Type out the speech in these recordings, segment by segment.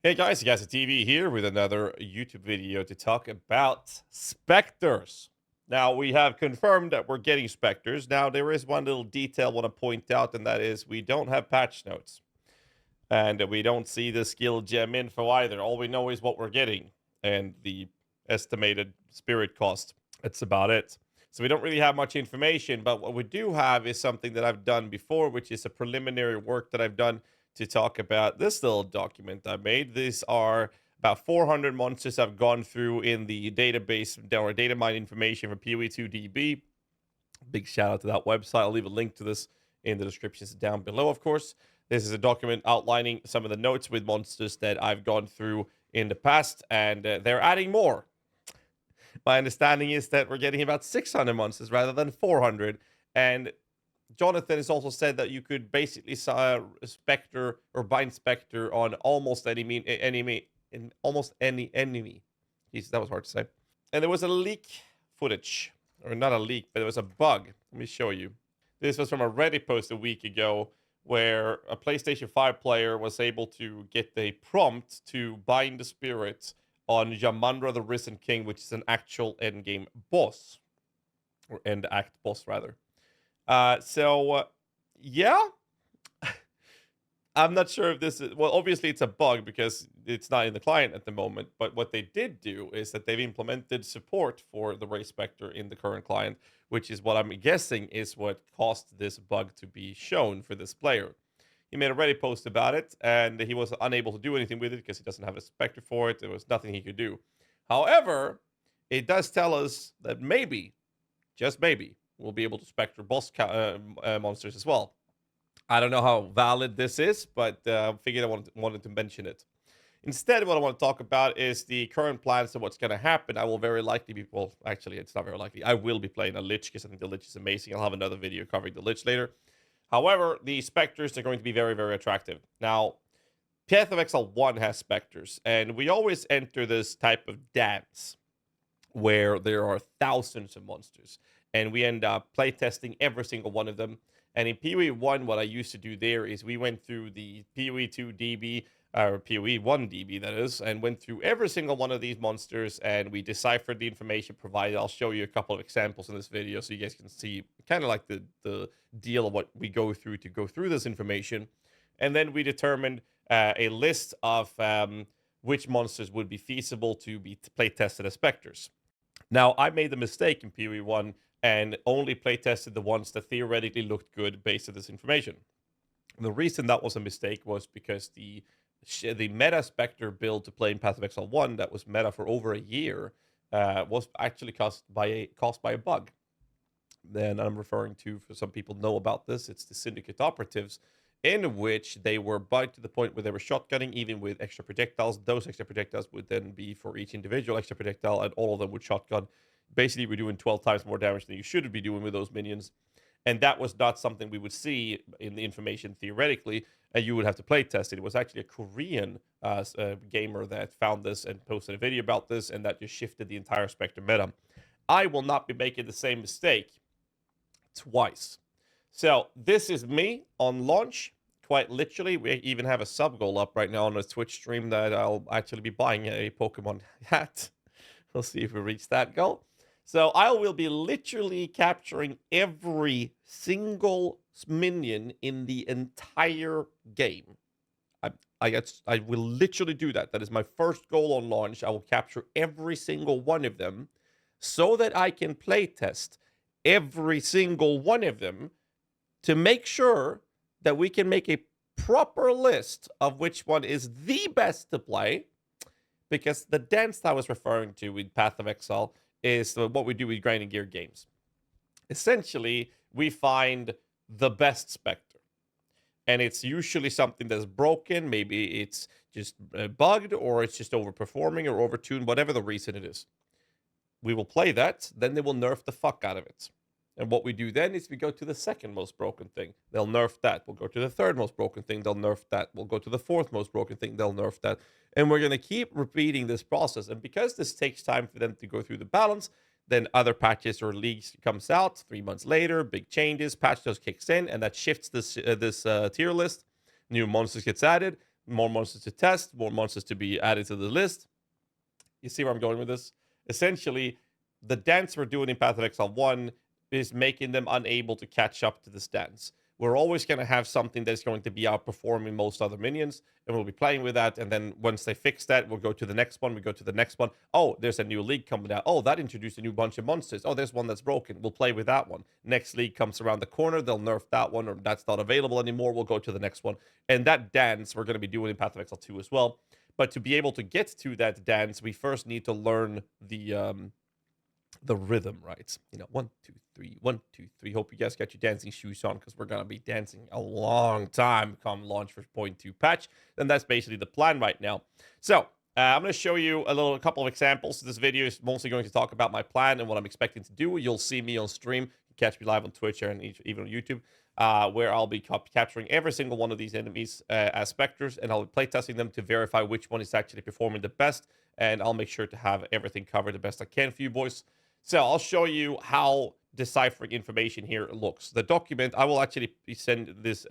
Hey guys, GHAZZY TV here with another YouTube video to talk about specters. Now, we have confirmed that we're getting specters. Now, there is one little detail I want to point out, and that is we don't have patch notes. And we don't see the skill gem info either. All we know is what we're getting and the estimated spirit cost. That's about it. So we don't really have much information, but what we do have is something that I've done before, which is a preliminary work that I've done to talk about this little document I made. These are about 400 monsters I've gone through in the database or data mine information for PoE2DB. Big shout out to that website. I'll leave a link to this in the descriptions down below, of course. This is a document outlining some of the notes with monsters that I've gone through in the past, and they're adding more. My understanding is that we're getting about 600 monsters rather than 400. And Jonathan has also said that you could basically specter or bind specter on almost any enemy in almost any enemy. Jeez, that was hard to say. And there was a leak footage, or not a leak, but it was a bug. Let me show you. This was from a Reddit post a week ago where a PlayStation 5 player was able to get the prompt to bind the spirit on Yamandra the Risen King, which is an actual endgame boss, or end act boss, rather. Yeah, I'm not sure if this is, well, obviously it's a bug because it's not in the client at the moment, but what they did do is that they've implemented support for the Ray Spectre in the current client, which is what I'm guessing is what caused this bug to be shown for this player. He made a Reddit post about it, and he was unable to do anything with it because he doesn't have a Spectre for it. There was nothing he could do. However, it does tell us that maybe, just maybe, we'll be able to Spectre boss monsters as well. I don't know how valid this is, but I figured I wanted to mention it. Instead, what I want to talk about is the current plans of what's going to happen. I will very likely be, well, actually, it's not very likely. I will be playing a Lich because I think the Lich is amazing. I'll have another video covering the Lich later. However, the Specters are going to be very, very attractive. Now, Path of Exile 1 has Specters, and we always enter this type of dance where there are thousands of monsters, and we end up playtesting every single one of them. And in PoE 1, what I used to do there is we went through the PoE 2 DB, or PoE 1 DB, that is, and went through every single one of these monsters, and we deciphered the information provided. I'll show you a couple of examples in this video so you guys can see kind of like the deal of what we go through to go through this information. And then we determined a list of which monsters would be feasible to be play tested as specters. Now, I made the mistake in PoE 1 and only playtested the ones that theoretically looked good based on this information. The reason that was a mistake was because the meta Spectre build to play in Path of Exile 1 that was meta for over a year was actually caused by a bug. Then I'm referring to, for some people know about this, it's the Syndicate Operatives, in which they were bugged to the point where they were shotgunning even with extra projectiles. Those extra projectiles would then be for each individual extra projectile, and all of them would shotgun. Basically, we're doing 12 times more damage than you should be doing with those minions. And that was not something we would see in the information theoretically, and you would have to play test it. It was actually a Korean gamer that found this and posted a video about this, and that just shifted the entire Spectre meta. I will not be making the same mistake twice. So this is me on launch, quite literally. We even have a sub goal up right now on a Twitch stream that I'll actually be buying a Pokemon hat. We'll see if we reach that goal. So I will be literally capturing every single minion in the entire game. I will literally do that. That is my first goal on launch. I will capture every single one of them so that I can playtest every single one of them to make sure that we can make a proper list of which one is the best to play. Because the dance I was referring to with Path of Exile is what we do with grinding gear games. Essentially, we find the best Spectre. And it's usually something that's broken. Maybe it's just bugged, or it's just overperforming or overtuned, whatever the reason it is. We will play that, then they will nerf the fuck out of it. And what we do then is we go to the second most broken thing. They'll nerf that. We'll go to the third most broken thing. They'll nerf that. We'll go to the fourth most broken thing. They'll nerf that. And we're going to keep repeating this process. And because this takes time for them to go through the balance, then other patches or leagues comes out 3 months later, big changes, patch notes kicks in, and that shifts this tier list. New monsters gets added. more monsters to test, more monsters to be added to the list. You see where I'm going with this? Essentially, the dance we're doing in Path of Exile 1 is making them unable to catch up to this dance. We're always going to have something that's going to be outperforming most other minions, and we'll be playing with that. And then once they fix that, we'll go to the next one. We go to the next one. Oh, there's a new league coming out. Oh, that introduced a new bunch of monsters. Oh, there's one that's broken. We'll play with that one. Next league comes around the corner. They'll nerf that one, or that's not available anymore. We'll go to the next one. And that dance we're going to be doing in Path of Exile 2 as well. But to be able to get to that dance, we first need to learn the rhythm, right? You know, 1, 2, 3, 1, 2, 3. Hope you guys got your dancing shoes on because we're gonna be dancing a long time come launch for 0.2 patch. And that's basically the plan right now. So I'm going to show you a couple of examples. This video is mostly going to talk about my plan and what I'm expecting to do. You'll see me on stream. You can catch me live on Twitch and even on YouTube, where I'll be capturing every single one of these enemies as specters, and I'll be playtesting them to verify which one is actually performing the best. And I'll make sure to have everything covered the best I can for you boys. So I'll show you how deciphering information here looks. The document, I will actually send this...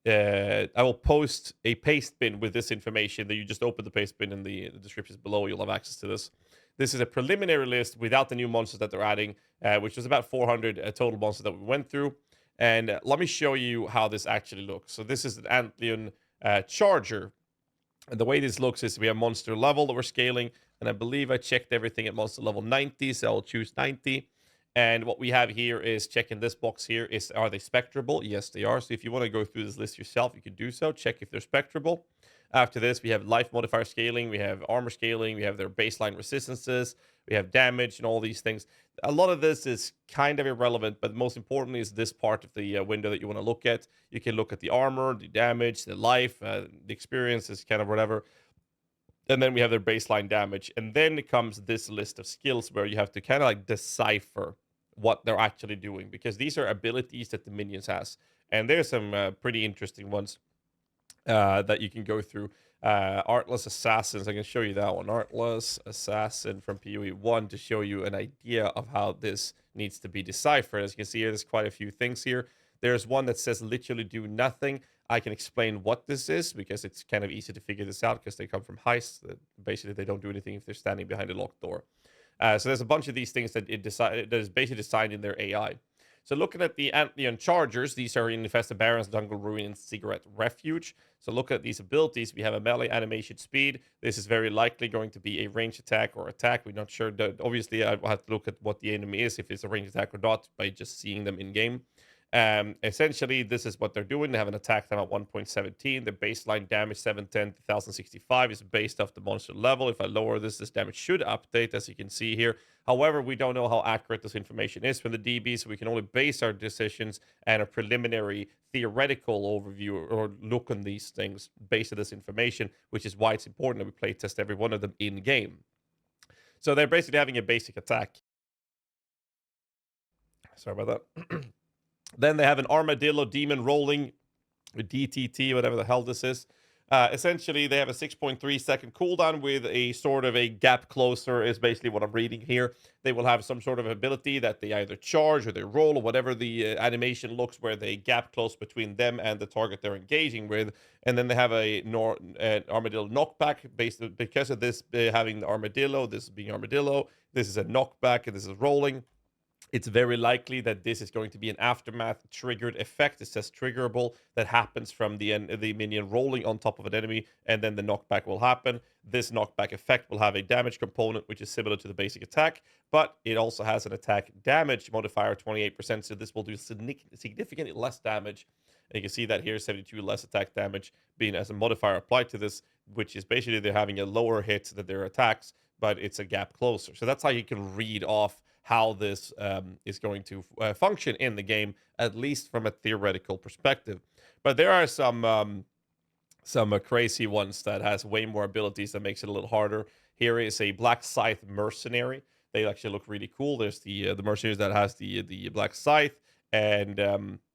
I will post a paste bin with this information that you just open the paste bin in the descriptions below. You'll have access to this. This is a preliminary list without the new monsters that they're adding, which was about 400 total monsters that we went through. And let me show you how this actually looks. So this is an Antlion Charger. And the way this looks is we have monster level that we're scaling. And I believe I checked everything at monster level 90, so I'll choose 90. And what we have here is checking this box here is, are they spectrable? Yes, they are. So if you want to go through this list yourself, you can do so. Check if they're spectrable. After this, we have life modifier scaling. We have armor scaling. We have their baseline resistances. We have damage and all these things. A lot of this is kind of irrelevant, but most importantly is this part of the window that you want to look at. You can look at the armor, the damage, the life, the experience is kind of whatever. And then we have their baseline damage. And then it comes this list of skills where you have to kind of like decipher what they're actually doing, because these are abilities that the minions has. And there's some pretty interesting ones that you can go through. Artless Assassins, I can show you that one. Artless Assassin from PoE 1 to show you an idea of how this needs to be deciphered. As you can see here, there's quite a few things here. There's one that says literally do nothing. I can explain what this is because it's kind of easy to figure this out because they come from heists. Basically, they don't do anything if they're standing behind a locked door. So there's a bunch of these things that that is basically designed in their AI. So looking at the Antlion Chargers, these are in Infested Barrens, Jungle Ruin, and Cigarette Refuge. So look at these abilities. We have a melee animation speed. This is very likely going to be a range attack or attack. We're not sure. Obviously, I will have to look at what the enemy is, if it's a range attack or not, by just seeing them in game. Essentially, this is what they're doing. They have an attack time at 1.17. The baseline damage 710 to 1065 is based off the monster level. If I lower this damage should update, as you can see here. However, we don't know how accurate this information is from the DB, so we can only base our decisions and a preliminary theoretical overview or look on these things based on this information, which is why it's important that we play test every one of them in game. So they're basically having a basic attack. Sorry about that. Then they have an Armadillo Demon rolling with DTT, whatever the hell this is. Essentially, they have a 6.3 second cooldown with a sort of a gap closer is basically what I'm reading here. They will have some sort of ability that they either charge or they roll or whatever the animation looks, where they gap close between them and the target they're engaging with. And then they have an Armadillo knockback based because of this having the Armadillo, this being Armadillo. This is a knockback and this is rolling. It's very likely that this is going to be an aftermath triggered effect. It says triggerable, that happens from the minion rolling on top of an enemy, and then the knockback will happen. This knockback effect will have a damage component, which is similar to the basic attack, but it also has an attack damage modifier, 28%, so this will do significantly less damage. And you can see that here, 72 less attack damage being as a modifier applied to this, which is basically they're having a lower hit than their attacks, but it's a gap closer. So that's how you can read off how this is going to function in the game, at least from a theoretical perspective. But there are some crazy ones that has way more abilities that makes it a little harder. Here is a Black Scythe Mercenary. They actually look really cool. There's the Mercenaries that has the Black Scythe, and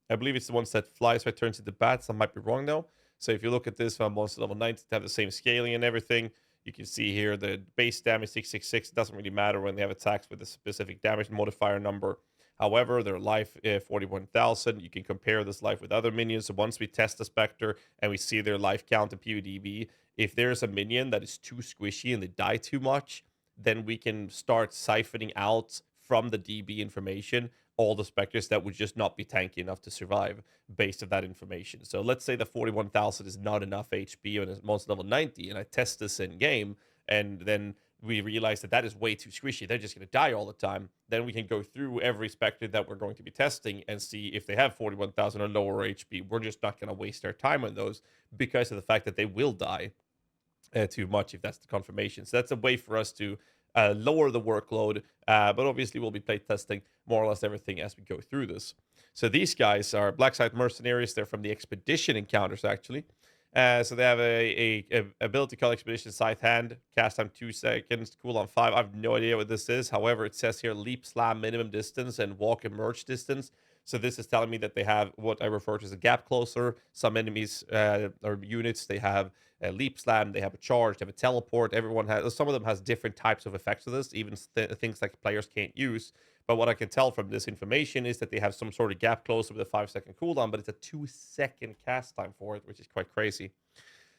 I believe it's the ones that flies so it turns into bats. I might be wrong though. So if you look at this from monster level 90 to have the same scaling and everything, you can see here the base damage 666. It doesn't really matter when they have attacks with a specific damage modifier number. However, their life 41,000. You can compare this life with other minions. So once we test the Spectre and we see their life count in PoE, if there's a minion that is too squishy and they die too much, then we can start siphoning out from the DB information all the Spectres that would just not be tanky enough to survive based on that information. So let's say the 41,000 is not enough HP and it's monster level 90, and I test this in game, and then we realize that that is way too squishy. They're just going to die all the time. Then we can go through every Spectre that we're going to be testing and see if they have 41,000 or lower HP. We're just not going to waste our time on those because of the fact that they will die too much if that's the confirmation. So that's a way for us to lower the workload, but obviously we'll be playtesting more or less everything as we go through this. So these guys are Black Site Mercenaries. They're from the Expedition encounters, actually. So they have a ability called Expedition Scythe Hand, cast time 2 seconds, cooldown 5. I have no idea what this is. However, it says here leap, slam, minimum distance, and walk emerge distance. So this is telling me that they have what I refer to as a gap closer. Some enemies or units, they have a leap slam, they have a charge, they have a teleport. Some of them has different types of effects of this, even things like players can't use. But what I can tell from this information is that they have some sort of gap closer with a 5-second cooldown, but it's a 2-second cast time for it, which is quite crazy.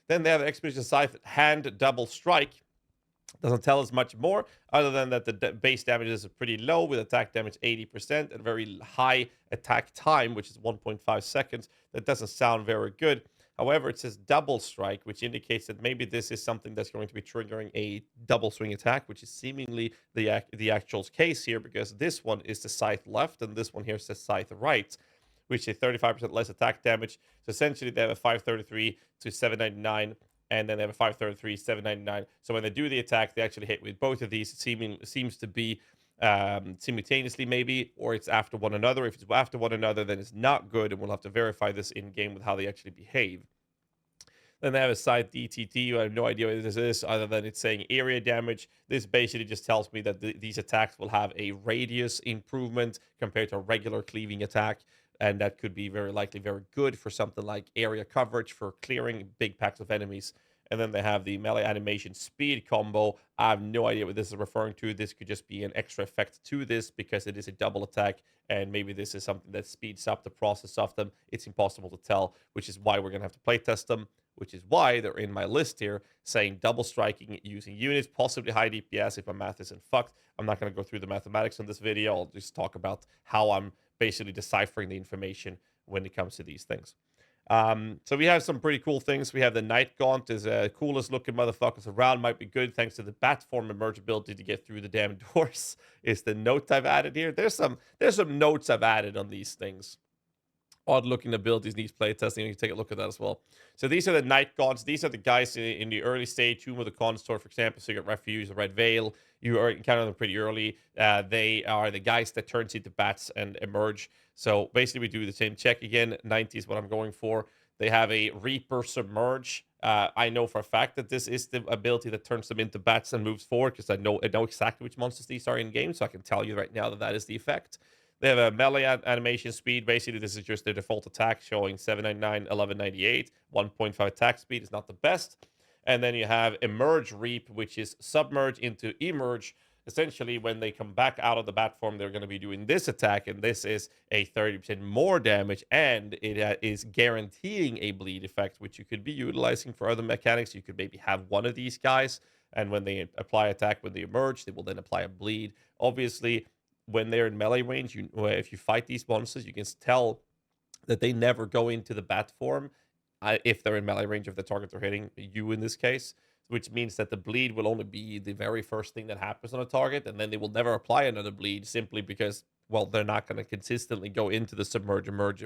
Then they have Expedition Scythe Hand Double Strike. Doesn't tell us much more, other than that the base damage is pretty low with attack damage 80% and very high attack time, which is 1.5 seconds. That doesn't sound very good. However, it says double strike, which indicates that maybe this is something that's going to be triggering a double swing attack, which is seemingly the actual case here, because this one is the scythe left and this one here says scythe right, which is 35% less attack damage. So essentially they have a 533 to 799, and then they have a 533, 799. So when they do the attack, they actually hit with both of these. It seems to be simultaneously maybe, or it's after one another. If it's after one another, then it's not good, and we'll have to verify this in game with how they actually behave. Then they have a side DTT. I have no idea what this is, other than it's saying area damage. This basically just tells me that these attacks will have a radius improvement compared to a regular cleaving attack, and that could be very likely very good for something like area coverage for clearing big packs of enemies. And then they have the melee animation speed combo. I have no idea what this is referring to. This could just be an extra effect to this because it is a double attack, and maybe this is something that speeds up the process of them. It's impossible to tell, which is why we're going to have to playtest them, which is why they're in my list here, saying double striking using units, possibly high DPS if my math isn't fucked. I'm not going to go through the mathematics in this video. I'll just talk about how I'm basically deciphering the information when it comes to these things. So we have some pretty cool things. We have the Night Gaunt is coolest looking motherfuckers around. Might be good thanks to the bat form emerge ability to get through the damn doors. Is the note I've added here. There's some notes I've added on these things. Odd looking abilities needs playtesting. You can take a look at that as well. So these are the Night Gods. These are the guys in the early stage, Tomb of the Consort, for example. So you got Refuge, the Red Veil. You are encountering them pretty early. They are the guys that turns into bats and emerge. So basically, we do the same check again. 90 is what I'm going for. They have a Reaper Submerge. I know for a fact that this is the ability that turns them into bats and moves forward, because I know exactly which monsters these are in game. So I can tell you right now that that is the effect. They have a melee animation speed. Basically, this is just their default attack, showing 799, 1198. 1.5 attack speed is not the best. And then you have Emerge Reap, which is submerge into emerge. Essentially, when they come back out of the bat form, they're going to be doing this attack, and this is a 30% more damage, and it is guaranteeing a bleed effect, which you could be utilizing for other mechanics. You could maybe have one of these guys, and when they apply attack, when they emerge, they will then apply a bleed. Obviously, when they're in melee range, if you fight these monsters, you can tell that they never go into the bat form if they're in melee range of the target they're hitting, you in this case, which means that the bleed will only be the very first thing that happens on a target, and then they will never apply another bleed simply because, well, they're not going to consistently go into the submerge emerge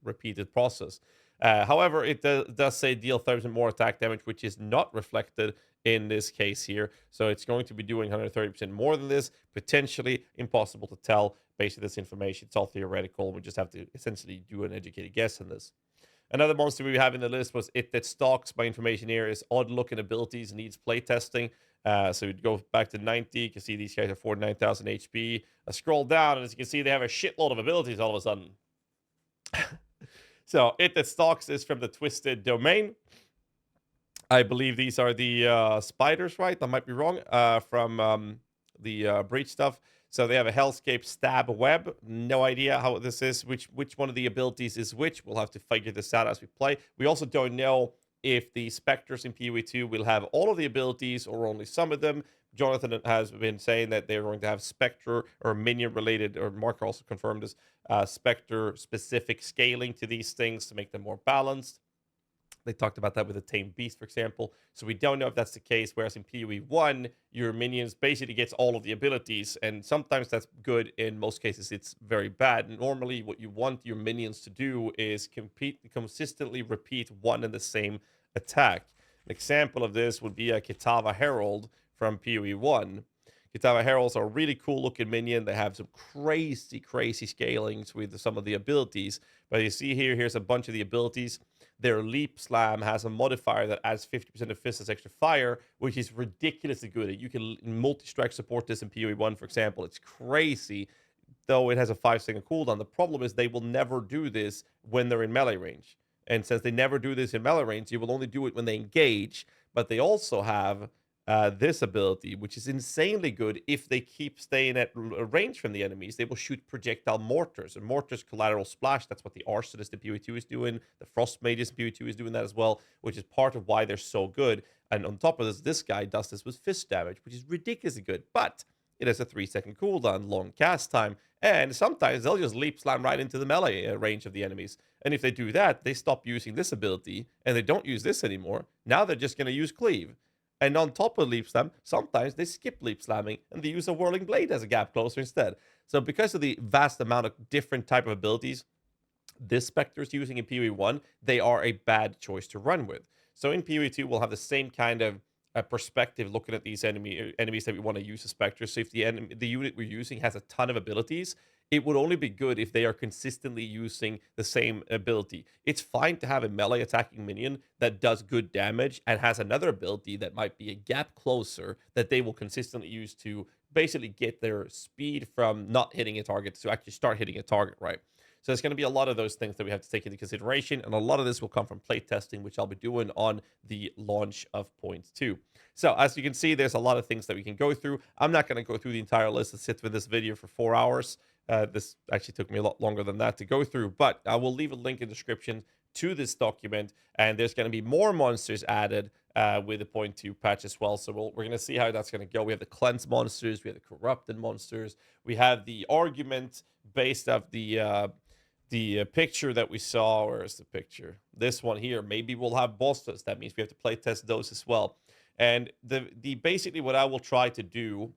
repeated process. However, it does say deal 30% more attack damage, which is not reflected in this case here. So it's going to be doing 130% more than this. Potentially impossible to tell based on this information. It's all theoretical. We just have to essentially do an educated guess on this. Another monster we have in the list was It That Stalks. My information here is odd looking abilities, needs playtesting. So we'd go back to 90. You can see these guys are 49,000 HP. I scroll down, and as you can see, they have a shitload of abilities all of a sudden. So It That Stalks is from the Twisted Domain. I believe these are the spiders, right? I might be wrong. From the breach stuff. So they have a Hellscape Stab Web. No idea how this is, which one of the abilities is which. We'll have to figure this out as we play. We also don't know if the Spectres in PoE 2 will have all of the abilities or only some of them. Jonathan has been saying that they're going to have Spectre or minion related, or Mark also confirmed this, Spectre specific scaling to these things to make them more balanced. They talked about that with the Tame Beast, for example. So we don't know if that's the case. Whereas in PoE 1, your minions basically gets all of the abilities, and sometimes that's good. In most cases, it's very bad. Normally, what you want your minions to do is consistently repeat one and the same attack. An example of this would be a Kitava Herald from PoE 1. Kitava Heralds are a really cool looking minion. They have some crazy, crazy scalings with some of the abilities. But you see here, here's a bunch of the abilities. Their Leap Slam has a modifier that adds 50% of Fist's extra fire, which is ridiculously good. You can multi-strike support this in PoE 1, for example. It's crazy, though it has a 5-second cooldown. The problem is they will never do this when they're in melee range. And since they never do this in melee range, you will only do it when they engage. But they also have this ability, which is insanely good if they keep staying at range from the enemies. They will shoot projectile mortars, and mortars collateral splash. That's what the Arsonist in PoE 2 is doing. The Frost Mages in PoE 2 is doing that as well, which is part of why they're so good. And on top of this guy does this with fist damage, which is ridiculously good. But it has a 3-second cooldown, long cast time, and sometimes they'll just leap slam right into the melee range of the enemies. And if they do that, they stop using this ability, and they don't use this anymore. Now they're just going to use cleave. And on top of leap slam, sometimes they skip leap slamming and they use a whirling blade as a gap closer instead. So because of the vast amount of different type of abilities this Spectre is using in PoE 1, they are a bad choice to run with. So in PoE 2, we'll have the same kind of perspective looking at these enemies that we want to use as Spectres. So if the unit we're using has a ton of abilities, it would only be good if they are consistently using the same ability. It's fine to have a melee attacking minion that does good damage and has another ability that might be a gap closer that they will consistently use to basically get their speed from not hitting a target to actually start hitting a target, right? So there's going to be a lot of those things that we have to take into consideration, and a lot of this will come from playtesting, which I'll be doing on the launch of Point 2. So as you can see, there's a lot of things that we can go through. I'm not going to go through the entire list and sit with this video for 4 hours. This actually took me a lot longer than that to go through, but I will leave a link in the description to this document, and there's going to be more monsters added with the Point 2 patch as well. So we're going to see how that's going to go. We have the cleanse monsters, we have the corrupted monsters, we have the argument based off the picture that we saw. Where is the picture? This one here. Maybe we'll have bosses. That means we have to play test those as well. And the basically what I will try to do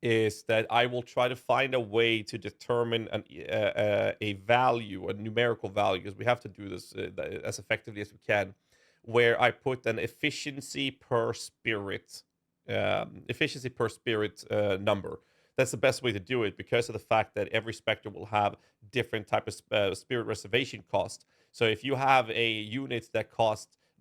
is that I will try to find a way to determine a value, a numerical value, because we have to do this as effectively as we can, where I put an efficiency per spirit number. That's the best way to do it because of the fact that every Spectre will have different type of spirit reservation cost. So if you have a unit that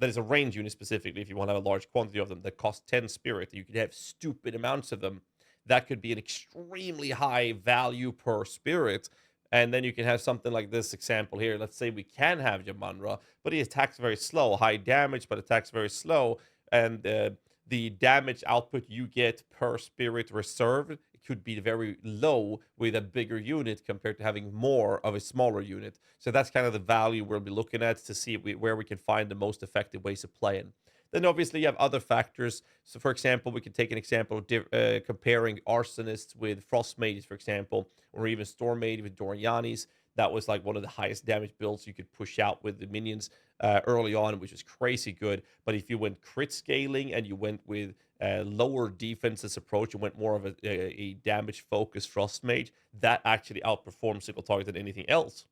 is a range unit specifically, if you want to have a large quantity of them that cost 10 spirit, you could have stupid amounts of them. That could be an extremely high value per spirit. And then you can have something like this example here. Let's say we can have Yamanra, but he attacks very slow, high damage, but attacks very slow. And the damage output you get per spirit reserved could be very low with a bigger unit compared to having more of a smaller unit. So that's kind of the value we'll be looking at to see where we can find the most effective ways of playing. Then obviously you have other factors. So for example, we can take an example of comparing Arsonists with Frost Mages, for example, or even Storm Mage with Dorianis. That was like one of the highest damage builds you could push out with the minions early on, which was crazy good. But if you went crit scaling and you went with lower defenses approach and went more of a damage focused Frost Mage, that actually outperformed single target than anything else.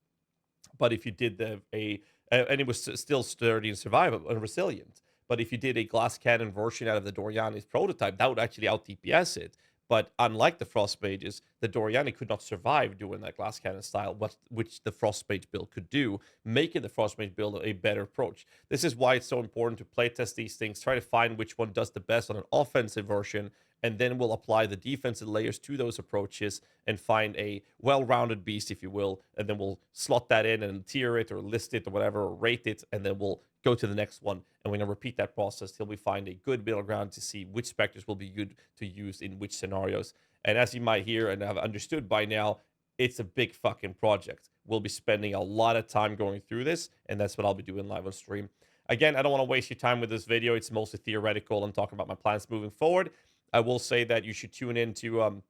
But if you did and it was still sturdy and survivable and resilient. But if you did a glass cannon version out of the Doriani's prototype, that would actually out DPS it. But unlike the Frost Mages, the Doriani could not survive doing that glass cannon style, which the Frost Mage build could do, making the Frost Mage build a better approach. This is why it's so important to playtest these things, try to find which one does the best on an offensive version, and then we'll apply the defensive layers to those approaches and find a well-rounded beast, if you will, and then we'll slot that in and tier it or list it or whatever, or rate it, and then we'll go to the next one, and we're going to repeat that process till we find a good middle ground to see which specters will be good to use in which scenarios. And as you might hear and have understood by now, it's a big fucking project. We'll be spending a lot of time going through this, and that's what I'll be doing live on stream. Again, I don't want to waste your time with this video. It's mostly theoretical and talking about my plans moving forward. I will say that you should tune into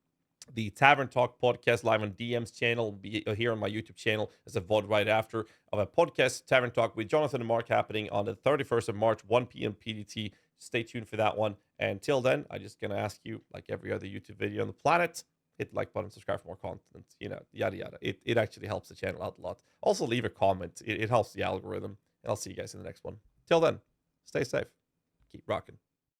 the Tavern Talk podcast live on DM's channel, be here on my YouTube channel as a VOD right after of a podcast, Tavern Talk with Jonathan and Mark, happening on the 31st of March, 1 p.m. PDT. Stay tuned for that one. And till then, I'm just going to ask you, like every other YouTube video on the planet, hit the like button, subscribe for more content, yada, yada. It actually helps the channel out a lot. Also, leave a comment. It helps the algorithm. And I'll see you guys in the next one. Till then, stay safe. Keep rocking.